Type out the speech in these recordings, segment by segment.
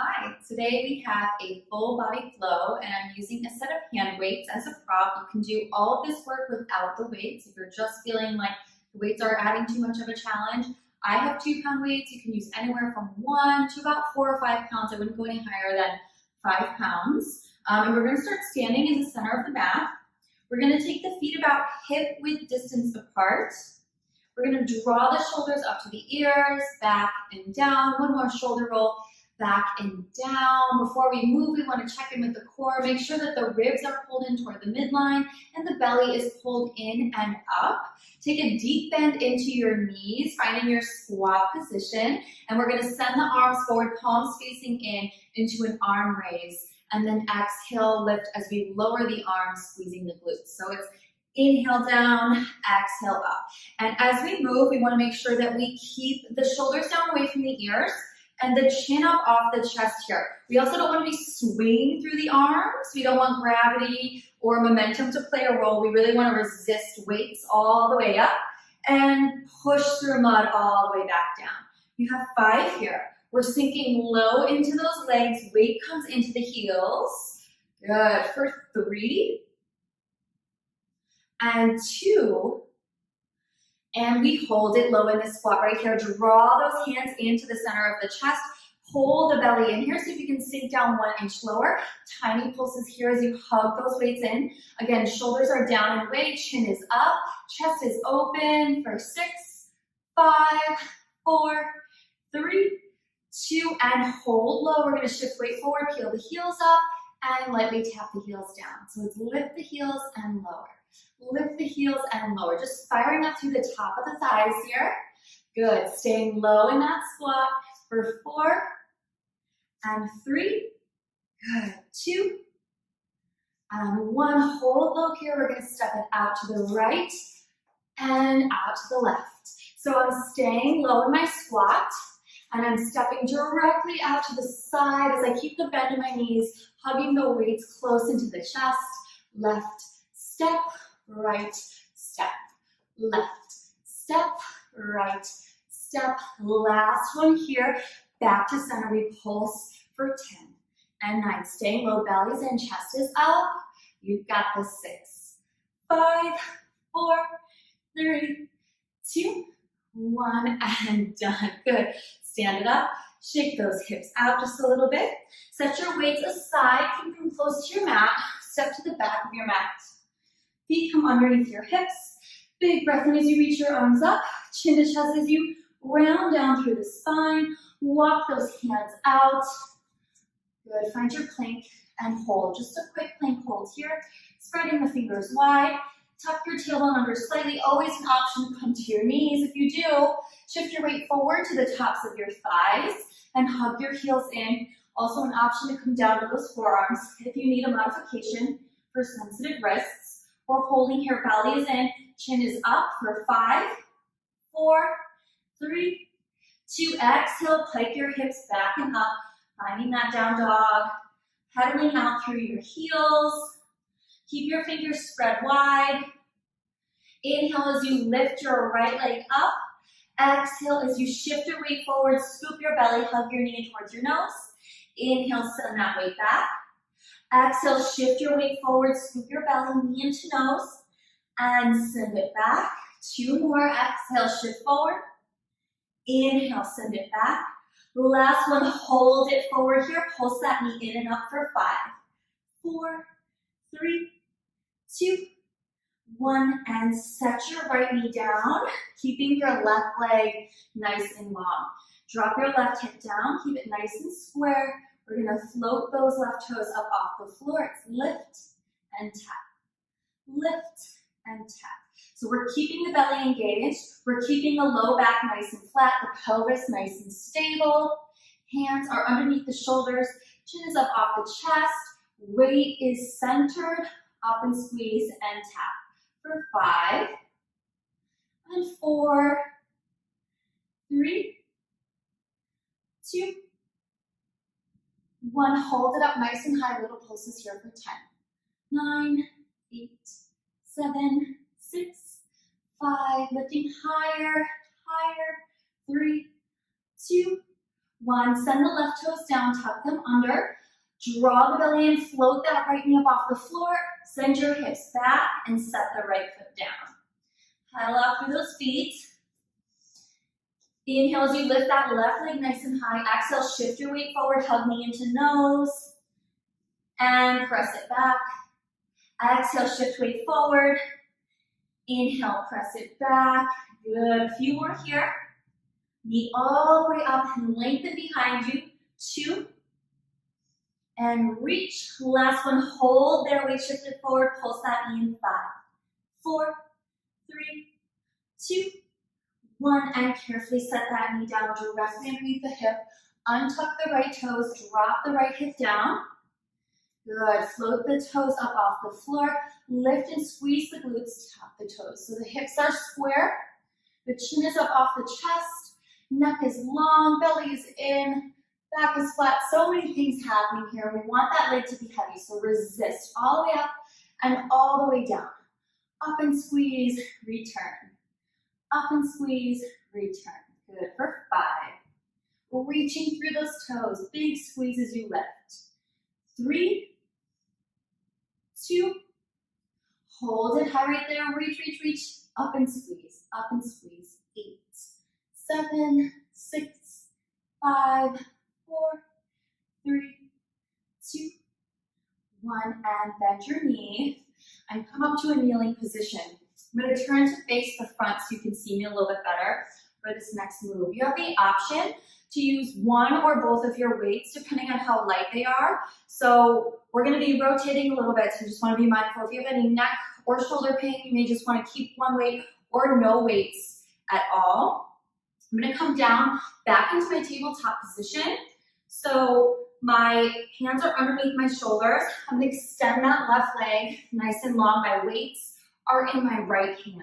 Hi, today we have a full body flow and I'm using a set of hand weights as a prop. You can do all of this work without the weights. If you're just feeling like the weights are adding too much of a challenge, I have 2 pound weights. You can use anywhere from 1 to about 4 or 5 pounds. I wouldn't go any higher than 5 pounds. And we're gonna start standing in the center of the mat. We're gonna take the feet about hip width distance apart. We're gonna draw the shoulders up to the ears, back and down. One more shoulder roll, back and down. Before we move, we want to check in with the core. Make sure that the ribs are pulled in toward the midline and the belly is pulled in and up. Take a deep bend into your knees, finding your squat position. And we're going to send the arms forward, palms facing in, into an arm raise. And then exhale, lift as we lower the arms, squeezing the glutes. So it's inhale down, exhale up. And as we move, we want to make sure that we keep the shoulders down away from the ears and the chin up off the chest here. We also don't want to be swinging through the arms. We don't want gravity or momentum to play a role. We really want to resist weights all the way up and push through mud all the way back down. You have 5 here. We're sinking low into those legs. Weight comes into the heels. Good. For 3 and 2. And we hold it low in this squat right here. Draw those hands into the center of the chest. Pull the belly in here. See if you can sink down 1 inch lower. Tiny pulses here as you hug those weights in. Again, shoulders are down and away. Chin is up. Chest is open for 6, 5, 4, 3, 2, and hold low. We're going to shift weight forward, peel the heels up, and lightly tap the heels down. So it's lift the heels and lower. Lift the heels and lower. Just firing up through the top of the thighs here. Good. Staying low in that squat for 4 and 3. Good. 2 and 1. Hold low here. We're going to step it out to the right and out to the left. So I'm staying low in my squat and I'm stepping directly out to the side as I keep the bend in my knees, hugging the weights close into the chest. Left step, right step, left step, right step. Last one here. Back to center. We pulse for 10 and 9. Staying low, bellies in, chest is up. You've got the 6, 5, 4, 3, 2, 1, and done. Good. Stand it up. Shake those hips out just a little bit. Set your weights aside. Keep them close to your mat. Step to the back of your mat. Feet come underneath your hips. Big breath in as you reach your arms up. Chin to chest as you round down through the spine. Walk those hands out. Good. Find your plank and hold. Just a quick plank hold here. Spreading the fingers wide. Tuck your tailbone under slightly. Always an option to come to your knees. If you do, shift your weight forward to the tops of your thighs and hug your heels in. Also an option to come down to those forearms if you need a modification for sensitive wrists. We're holding here, belly is in, chin is up for 5, 4, 3, 2. Exhale, pike your hips back and up, finding that down dog. Pedaling out through your heels. Keep your fingers spread wide. Inhale as you lift your right leg up. Exhale as you shift your weight forward, scoop your belly, hug your knee towards your nose. Inhale, send that weight back. Exhale, shift your weight forward, scoop your belly, knee into nose, and send it back. 2 more. Exhale, shift forward. Inhale, send it back. Last one, hold it forward here. Pulse that knee in and up for 5, 4, 3, 2, 1, and set your right knee down, keeping your left leg nice and long. Drop your left hip down, keep it nice and square. We're gonna float those left toes up off the floor. It's lift and tap, lift and tap. So we're keeping the belly engaged. We're keeping the low back nice and flat, the pelvis nice and stable. Hands are underneath the shoulders, chin is up off the chest. Weight is centered, up and squeeze and tap. For 5 and 4, 3, 2, 1. Hold it up nice and high. Little pulses here for 10, 9, 8, 7, 6, 5. Lifting higher, higher. 3, 2, 1. Send the left toes down, tuck them under. Draw the belly in, float that right knee up off the floor. Send your hips back and set the right foot down. Pedal out through those feet. Inhale as you lift that left leg nice and high. Exhale, shift your weight forward, hug knee into nose. And press it back. Exhale, shift weight forward. Inhale, press it back. Good, a few more here. Knee all the way up and lengthen behind you. 2. And reach. Last one, hold there, weight shifted forward, pulse that knee in 5, 4, 3, 2, 1, and carefully set that knee down directly underneath the hip. Untuck the right toes, drop the right hip down. Good, float the toes up off the floor. Lift and squeeze the glutes, tap the toes. So the hips are square, the chin is up off the chest, neck is long, belly is in, back is flat. So many things happening here. We want that leg to be heavy, so resist all the way up and all the way down. Up and squeeze, return. Up and squeeze, return. Good, for 5. Reaching through those toes, big squeeze as you lift. 3, 2, hold it high right there, reach, reach, reach, up and squeeze, 8, 7, 6, 5, 4, 3, 2, 1, and bend your knee and come up to a kneeling position. I'm going to turn to face the front so you can see me a little bit better for this next move. You have the option to use one or both of your weights depending on how light they are. So we're going to be rotating a little bit, so you just want to be mindful. If you have any neck or shoulder pain, you may just want to keep one weight or no weights at all. I'm going to come down back into my tabletop position. So my hands are underneath my shoulders. I'm going to extend that left leg nice and long. My weights are in my right hand.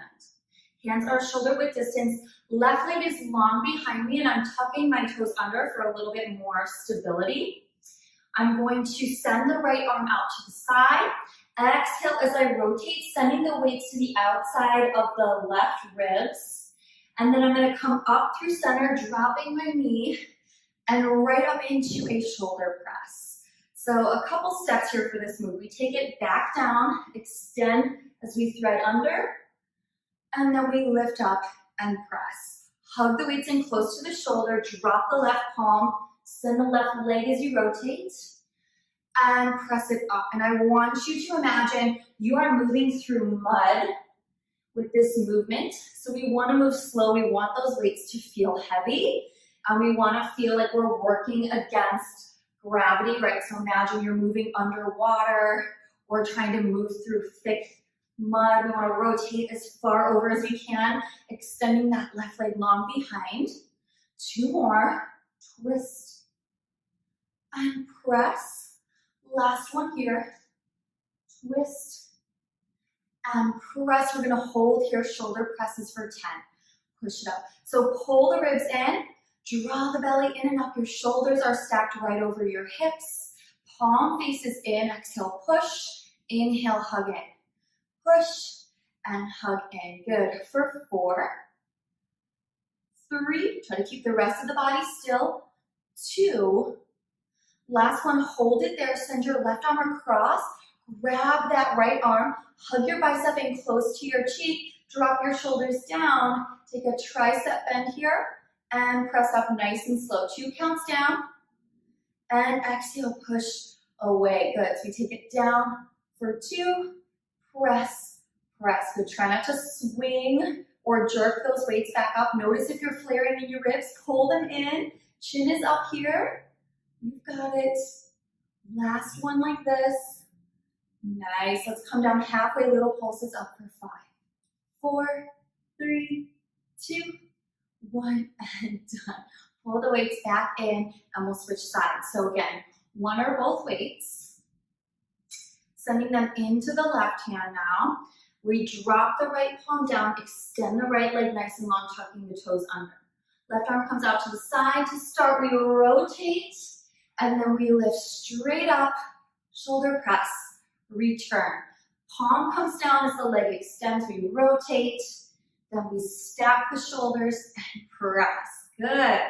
Hands are shoulder width distance. Left leg is long behind me and I'm tucking my toes under for a little bit more stability. I'm going to send the right arm out to the side. Exhale as I rotate, sending the weights to the outside of the left ribs. And then I'm going to come up through center, dropping my knee and right up into a shoulder press. So a couple steps here for this move. We take it back down, extend as we thread under, and then we lift up and press. Hug the weights in close to the shoulder, drop the left palm, send the left leg as you rotate, and press it up. And I want you to imagine you are moving through mud with this movement. So we want to move slow. We want those weights to feel heavy, and we want to feel like we're working against gravity, right? So imagine you're moving underwater or trying to move through thick mud. We want to rotate as far over as we can, extending that left leg long behind. 2 more. Twist and press. Last one here. Twist and press. We're going to hold here, shoulder presses for 10. Push it up. So pull the ribs in, draw the belly in and up. Your shoulders are stacked right over your hips. Palm faces in. Exhale, push. Inhale, hug in. Push and hug in. Good. For 4, 3, try to keep the rest of the body still. 2, last one, hold it there. Send your left arm across. Grab that right arm. Hug your bicep in close to your cheek. Drop your shoulders down. Take a tricep bend here and press up nice and slow. 2 counts down. And exhale, push away. Good. So we take it down for 2. Press, press. Good. Try not to swing or jerk those weights back up. Notice if you're flaring in your ribs, pull them in. Chin is up here. You've got it. Last one like this. Nice. Let's come down halfway, little pulses up for 5, 4, 3, 2, 1, and done. Pull the weights back in and we'll switch sides. So again, one or both weights. Sending them into the left hand now. We drop the right palm down, extend the right leg nice and long, tucking the toes under. Left arm comes out to the side. To start, we rotate, and then we lift straight up, shoulder press, return. Palm comes down as the leg extends. We rotate, then we stack the shoulders and press. Good.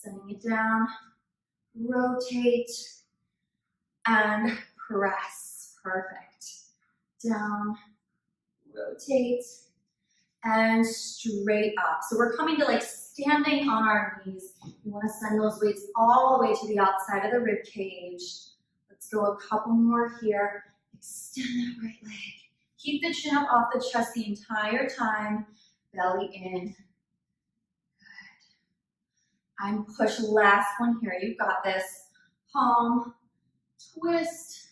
Sending it down, rotate, and press. Perfect. Down, rotate, and straight up. So we're coming to like standing on our knees. You want to send those weights all the way to the outside of the rib cage. Let's go a couple more here. Extend that right leg. Keep the chin up off the chest the entire time. Belly in. Good. And push. Last one here. You've got this. Palm, twist,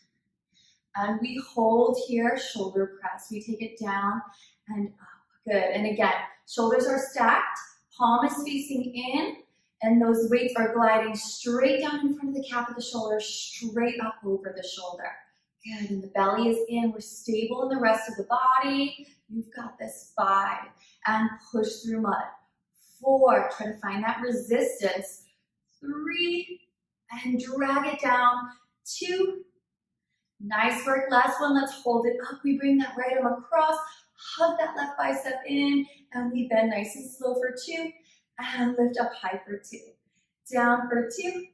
and we hold here. Shoulder press. We take it down and up. Good. And again, shoulders are stacked. Palm is facing in, and those weights are gliding straight down in front of the cap of the shoulder, straight up over the shoulder. Good. And the belly is in. We're stable in the rest of the body. You've got this. 5, and push through mud. 4, try to find that resistance. 3, and drag it down. 2, nice work. Last one, let's hold it up. We bring that right arm across, hug that left bicep in, and we bend nice and slow for 2, and lift up high for 2. Down for 2,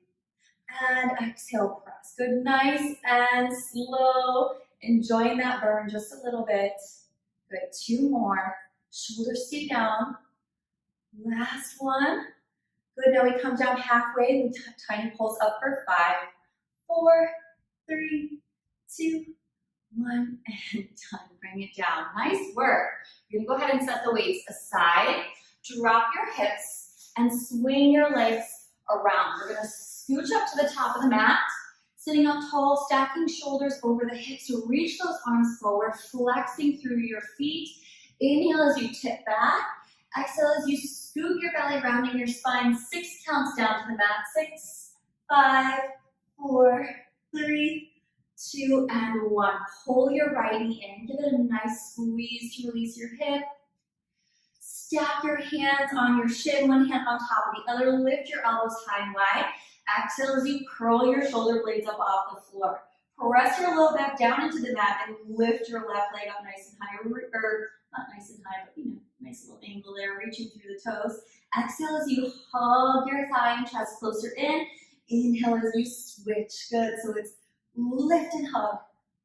and exhale, press. Good, nice and slow. Enjoying that burn just a little bit. Good, 2 more. Shoulders stay down. Last one. Good, now we come down halfway and tiny pulse up for 5, 4, 3, 2, 1, and done. Bring it down. Nice work. You're gonna go ahead and set the weights aside. Drop your hips and swing your legs around. We're gonna scooch up to the top of the mat, sitting up tall, stacking shoulders over the hips. So reach those arms forward, flexing through your feet. Inhale as you tip back. Exhale as you scoop your belly, rounding your spine. 6 counts down to the mat. 6, 5, 4, 3, 2, and 1. Pull your righty in. Give it a nice squeeze to release your hip. Stack your hands on your shin, one hand on top of the other. Lift your elbows high and wide. Exhale as you curl your shoulder blades up off the floor. Press your low back down into the mat and lift your left leg up nice and high, or not nice and high, but nice little angle there, reaching through the toes. Exhale as you hug your thigh and chest closer in. Inhale as you switch. Good. So it's lift and hug,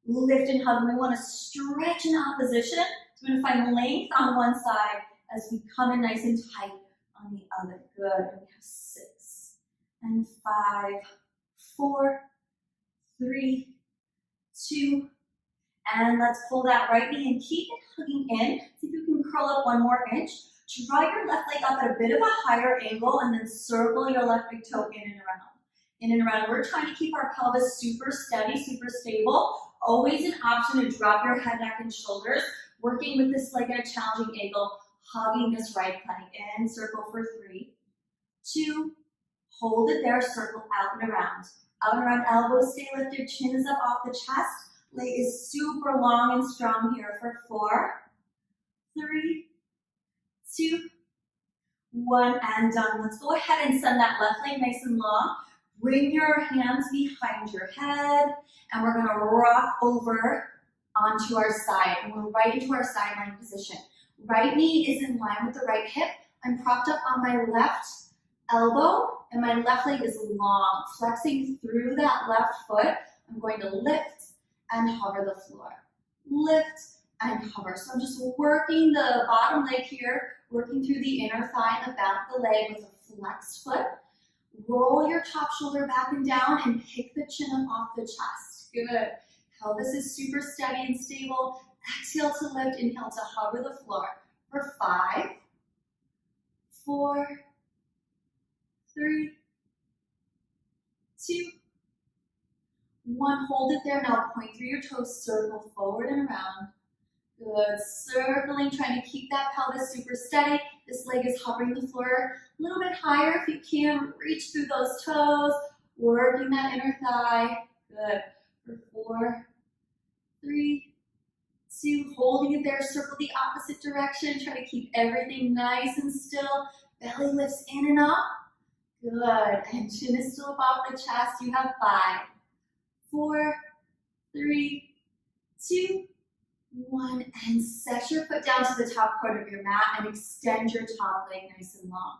lift and hug. And we want to stretch in opposition. So we're going to find length on one side as we come in nice and tight on the other. Good. And we have 6 and 5, 4, 3, 2, and let's pull that right knee and keep it hugging in. See if you can curl up 1 more inch. Drive your left leg up at a bit of a higher angle and then circle your left big toe in and around. In and around. We're trying to keep our pelvis super steady, super stable. Always an option to drop your head, neck, and shoulders. Working with this leg at a challenging angle, hugging this right leg in. Circle for 3, 2, hold it there, circle out and around. Out and around, elbows stay lifted, chin is up off the chest. Leg is super long and strong here for 4, 3, 2, 1, and done. Let's go ahead and send that left leg nice and long. Bring your hands behind your head, and we're gonna rock over onto our side, and we're right into our sideline position. Right knee is in line with the right hip. I'm propped up on my left elbow, and my left leg is long, flexing through that left foot. I'm going to lift and hover the floor. Lift and hover. So I'm just working the bottom leg here, working through the inner thigh and the back of the leg with a flexed foot. Roll your top shoulder back and down and pick the chin up off the chest. Good. Pelvis is super steady and stable. Exhale to lift, inhale to hover the floor for 5, 4, 3, 2, 1. Hold it there. Now point through your toes, circle forward and around. Good. Circling, trying to keep that pelvis super steady. This leg is hovering the floor a little bit higher if you can. Reach through those toes, working that inner thigh. Good. For 4, 3, 2. Holding it there. Circle the opposite direction. Try to keep everything nice and still. Belly lifts in and up. Good. And chin is still up off the chest. You have 5, 4, 3, 2, 1, and set your foot down to the top corner of your mat and extend your top leg nice and long.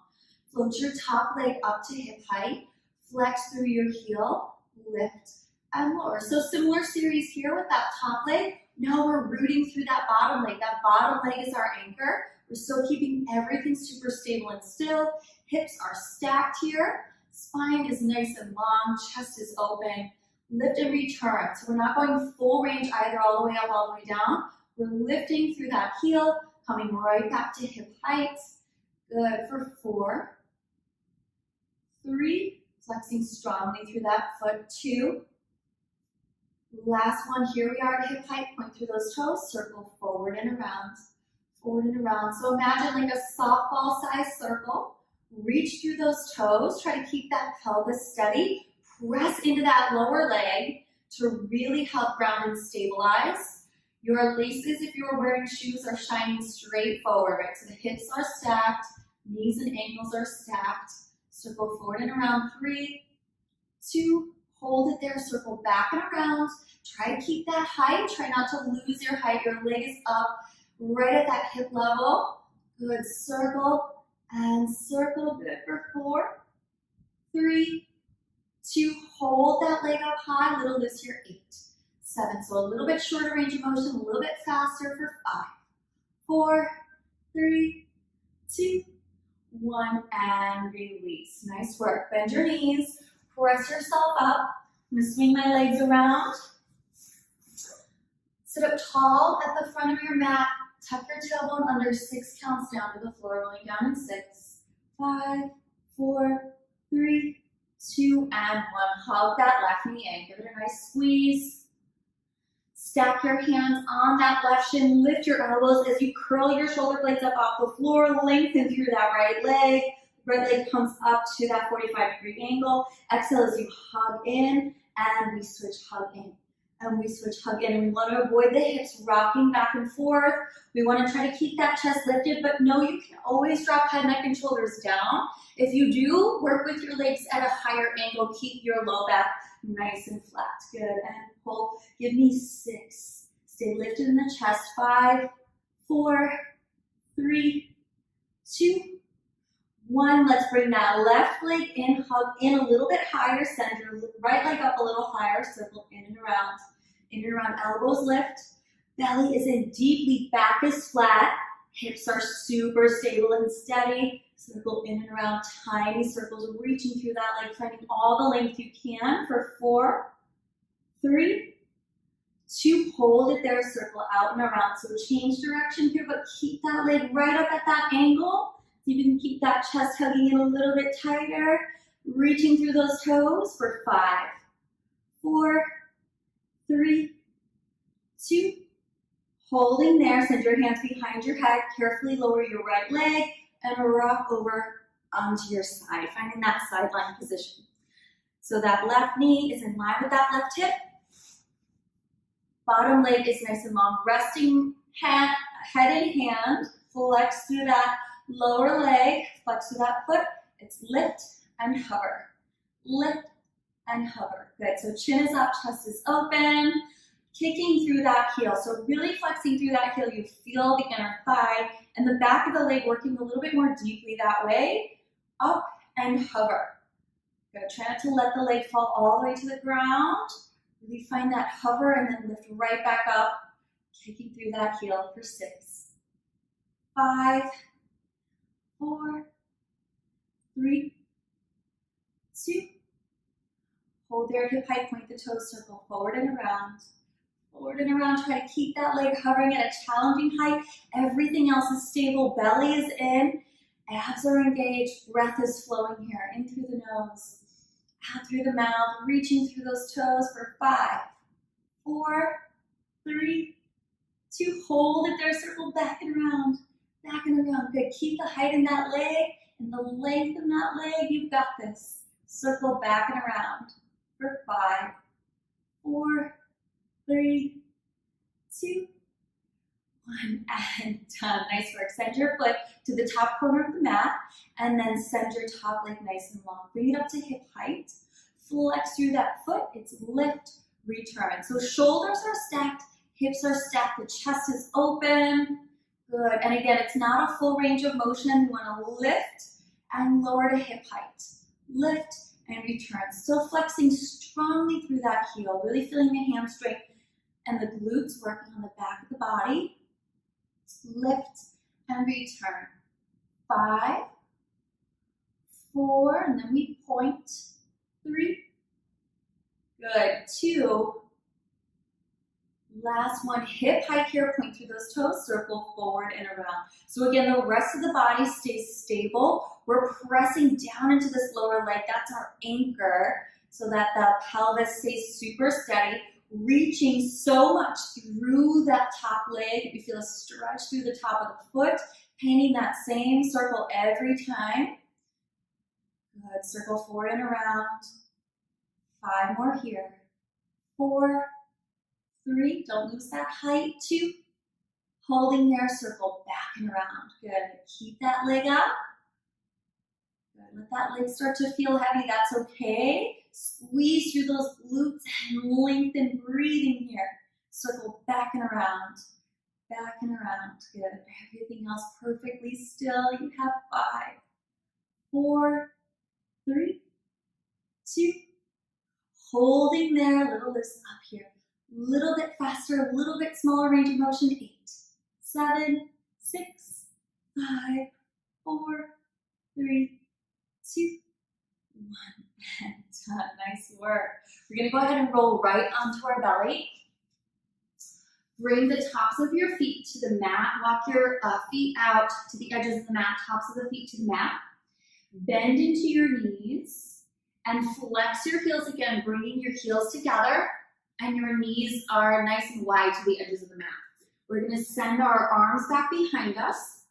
Float your top leg up to hip height. Flex through your heel, lift and lower. So similar series here with that top leg. Now we're rooting through that bottom leg. That bottom leg is our anchor. We're still keeping everything super stable and still. Hips are stacked here. Spine is nice and long. Chest is open. Lift and return. So we're not going full range either, all the way up, all the way down. We're lifting through that heel, coming right back to hip height. Good for 4, 3, flexing strongly through that foot, 2. Last one, here we are at hip height, point through those toes, circle forward and around, forward and around. So imagine like a softball size circle, reach through those toes, try to keep that pelvis steady, press into that lower leg to really help ground and stabilize. Your laces, if you are wearing shoes, are shining straight forward, right? So the hips are stacked, knees and ankles are stacked. Circle forward and around, 3, 2, hold it there, circle back and around. Try to keep that height, try not to lose your height. Your leg is up right at that hip level. Good, circle and circle, good for 4, 3, 2, hold that leg up high, little loose here, 8, 7. So a little bit shorter range of motion, a little bit faster for 5, 4, 3, 2, 1, and release. Nice work. Bend your knees, press yourself up. I'm going to swing my legs around. Sit up tall at the front of your mat. Tuck your tailbone under, 6 counts down to the floor, rolling down in 6, 5, 4, 3, 2, and 1. Hug that left knee in. Give it a nice squeeze. Stack your hands on that left shin. Lift your elbows as you curl your shoulder blades up off the floor. Lengthen through that right leg. Right leg comes up to that 45-degree angle. Exhale as you hug in, and we switch hug in. And we switch hug in. And we want to avoid the hips rocking back and forth. We want to try to keep that chest lifted, but no, you can always drop head, neck, and shoulders down. If you do, work with your legs at a higher angle. Keep your low back nice and flat. Good. And pull. Give me 6. Stay lifted in the chest. 5, 4, 3, 2, 1. Let's bring that left leg in, hug in a little bit higher, send your right leg up a little higher, circle in and around. In and around, elbows lift, belly is in deeply, back is flat, hips are super stable and steady. Circle in and around, tiny circles, reaching through that leg, finding all the length you can for 4, 3, 2, hold it there, circle out and around. So change direction here, but keep that leg right up at that angle. You can keep that chest hugging in a little bit tighter, reaching through those toes for 5, 4, 3, 2, holding there. Send your hands behind your head, carefully lower your right leg and rock over onto your side, finding that sideline position. So that left knee is in line with that left hip. Bottom leg is nice and long, resting head in hand, flex through that lower leg, flex through that foot. It's lift and hover. Lift and hover. Good. So chin is up, chest is open. Kicking through that heel. So really flexing through that heel. You feel the inner thigh and the back of the leg working a little bit more deeply that way. Up and hover. Good. Try not to let the leg fall all the way to the ground. Really find that hover and then lift right back up. Kicking through that heel for 6, 5, 4, 3, 2. Hold there at hip height, point the toes, circle forward and around. Forward and around, try to keep that leg hovering at a challenging height. Everything else is stable, belly is in, abs are engaged, breath is flowing here, in through the nose, out through the mouth, reaching through those toes for 5, 4, 3, 2, hold it there, circle back and around. Back and around, good. Keep the height in that leg and the length in that leg. You've got this. Circle back and around for 5, 4, 3, 2, 1, and done. Nice work. Send your foot to the top corner of the mat and then send your top leg nice and long. Bring it up to hip height. Flex through that foot. It's lift, return. So shoulders are stacked, hips are stacked, the chest is open. Good. And again, it's not a full range of motion. We want to lift and lower to hip height. Lift and return. Still flexing strongly through that heel, really feeling the hamstring and the glutes working on the back of the body. Lift and return. 5, 4, and then we point. 3. Good. 2. Last one, hip hike here, point through those toes, circle forward and around. So again, the rest of the body stays stable. We're pressing down into this lower leg. That's our anchor so that the pelvis stays super steady, reaching so much through that top leg. You feel a stretch through the top of the foot, painting that same circle every time. Good, circle forward and around. 5 more here. 4, 3, don't lose that height. 2, holding there, circle back and around. Good, keep that leg up. Good, let that leg start to feel heavy, that's okay. Squeeze through those glutes and lengthen, breathing here. Circle back and around, back and around. Good, everything else perfectly still. You have 5, 4, 3, 2, holding there, little lifts up here. Little bit faster, a little bit smaller range of motion. 8, 7, 6, 5, 4, 3, 2, 1, and done. Nice work. We're going to go ahead and roll right onto our belly. Bring the tops of your feet to the mat. Walk your feet out to the edges of the mat, tops of the feet to the mat. Bend into your knees and flex your heels again, bringing your heels together. And your knees are nice and wide to the edges of the mat. We're going to send our arms back behind us.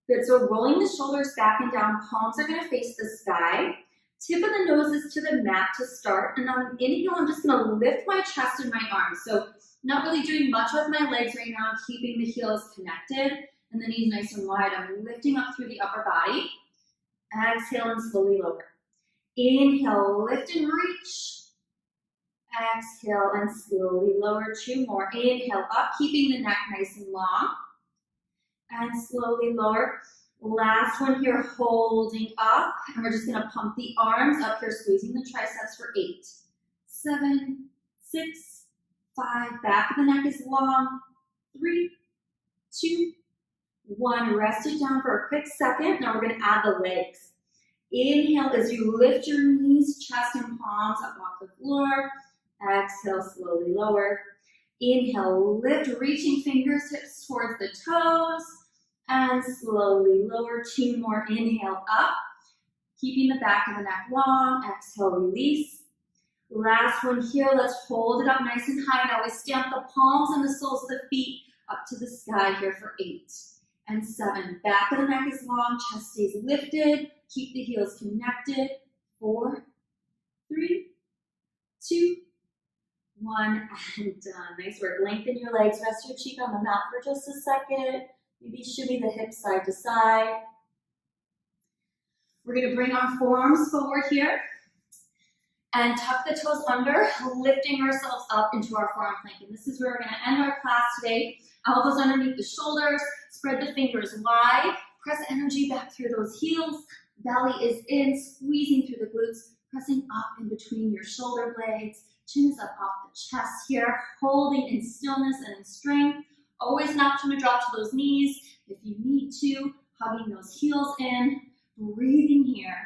Good, so rolling the shoulders back and down, palms are going to face the sky. Tip of the nose is to the mat to start. And on inhale, I'm just going to lift my chest and my arms. So not really doing much with my legs right now, keeping the heels connected and the knees nice and wide. I'm lifting up through the upper body. Exhale and slowly lower. Inhale, lift and reach. Exhale and slowly lower. 2 more. Inhale up, keeping the neck nice and long. And slowly lower. Last one here, holding up. And we're just going to pump the arms up here, squeezing the triceps for 8, 7, 6, 5. Back of the neck is long. 3, 2, 1. Rest it down for a quick second. Now we're going to add the legs. Inhale as you lift your knees, chest and palms up off the floor. Exhale, slowly lower. Inhale, lift, reaching fingertips towards the toes. And slowly lower. 2 more. Inhale, up. Keeping the back of the neck long. Exhale, release. Last one here. Let's hold it up nice and high. Now we stamp the palms and the soles of the feet up to the sky here for 8 and 7. Back of the neck is long. Chest stays lifted. Keep the heels connected. 4, 3, 2, 1, and done. Nice work. Lengthen your legs. Rest your cheek on the mat for just a second. Maybe shimmy the hips side to side. We're going to bring our forearms forward here and tuck the toes under, lifting ourselves up into our forearm plank. And this is where we're going to end our class today. Elbows underneath the shoulders. Spread the fingers wide. Press energy back through those heels. Belly is in, squeezing through the glutes, pressing up in between your shoulder blades. Chin is up off the chest here, holding in stillness and in strength. Always an option to drop to those knees if you need to, hugging those heels in, breathing here.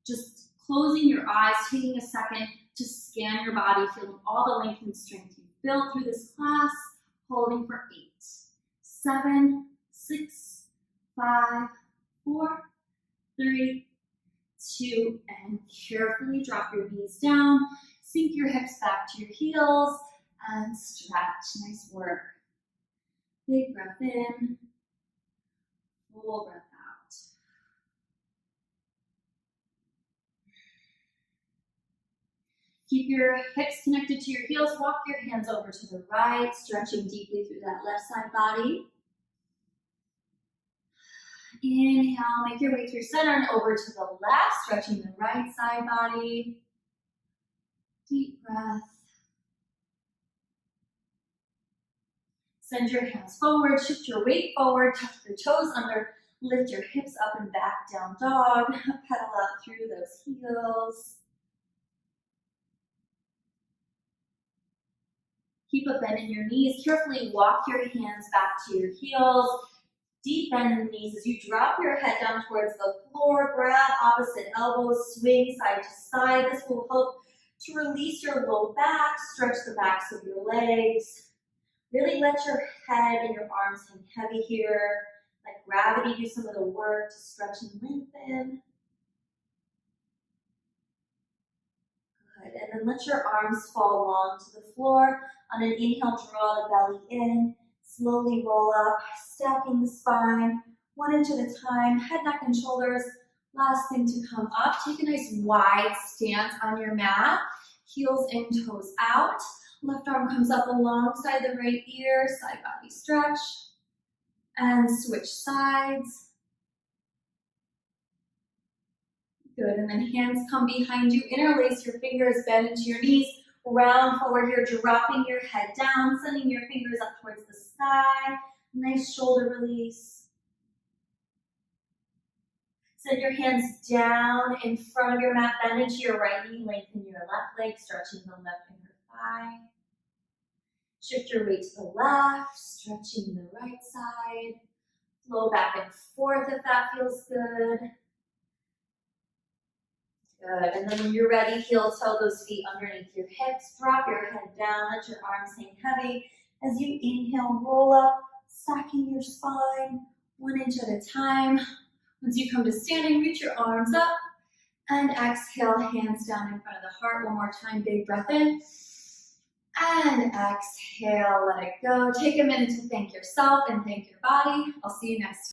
Just closing your eyes, taking a second to scan your body, feeling all the length and strength you've built through this class, holding for 8, 7, 6, 5, 4, 3, 2, and carefully drop your knees down. Sink your hips back to your heels and stretch. Nice work. Big breath in, full breath out. Keep your hips connected to your heels. Walk your hands over to the right, stretching deeply through that left side body. Inhale, make your way through center and over to the left, stretching the right side body. Deep breath. Send your hands forward, shift your weight forward, tuck your toes under, Lift your hips up and back, down dog. Pedal out through those heels. Keep a bend in your knees. Carefully walk your hands back to your heels. Deep bend in the knees as you drop your head down towards the floor. Grab opposite elbows, swing side to side. This will help to release your low back, stretch the backs of your legs. Really let your head and your arms hang heavy here. Let gravity do some of the work to stretch and lengthen. Good, and then let your arms fall long to the floor. On an inhale, draw the belly in. Slowly roll up, stacking the spine, 1 inch at a time, head, neck, and shoulders. Last thing to come up, take a nice wide stance on your mat. Heels in, toes out. Left arm comes up alongside the right ear, side body stretch. And switch sides. Good, and then hands come behind you. Interlace your fingers, bend into your knees. Round forward here, dropping your head down, sending your fingers up towards the sky. Nice shoulder release. Send your hands down in front of your mat, bend into your right knee, lengthen your left leg, stretching the left inner thigh. Shift your weight to the left, stretching the right side. Flow back and forth if that feels good. Good, and then when you're ready, heel toe those feet underneath your hips. Drop your head down, let your arms hang heavy. As you inhale, roll up, stacking your spine, 1 inch at a time. Once you come to standing, reach your arms up. And exhale, hands down in front of the heart. One more time, big breath in. And exhale, let it go. Take a minute to thank yourself and thank your body. I'll see you next time.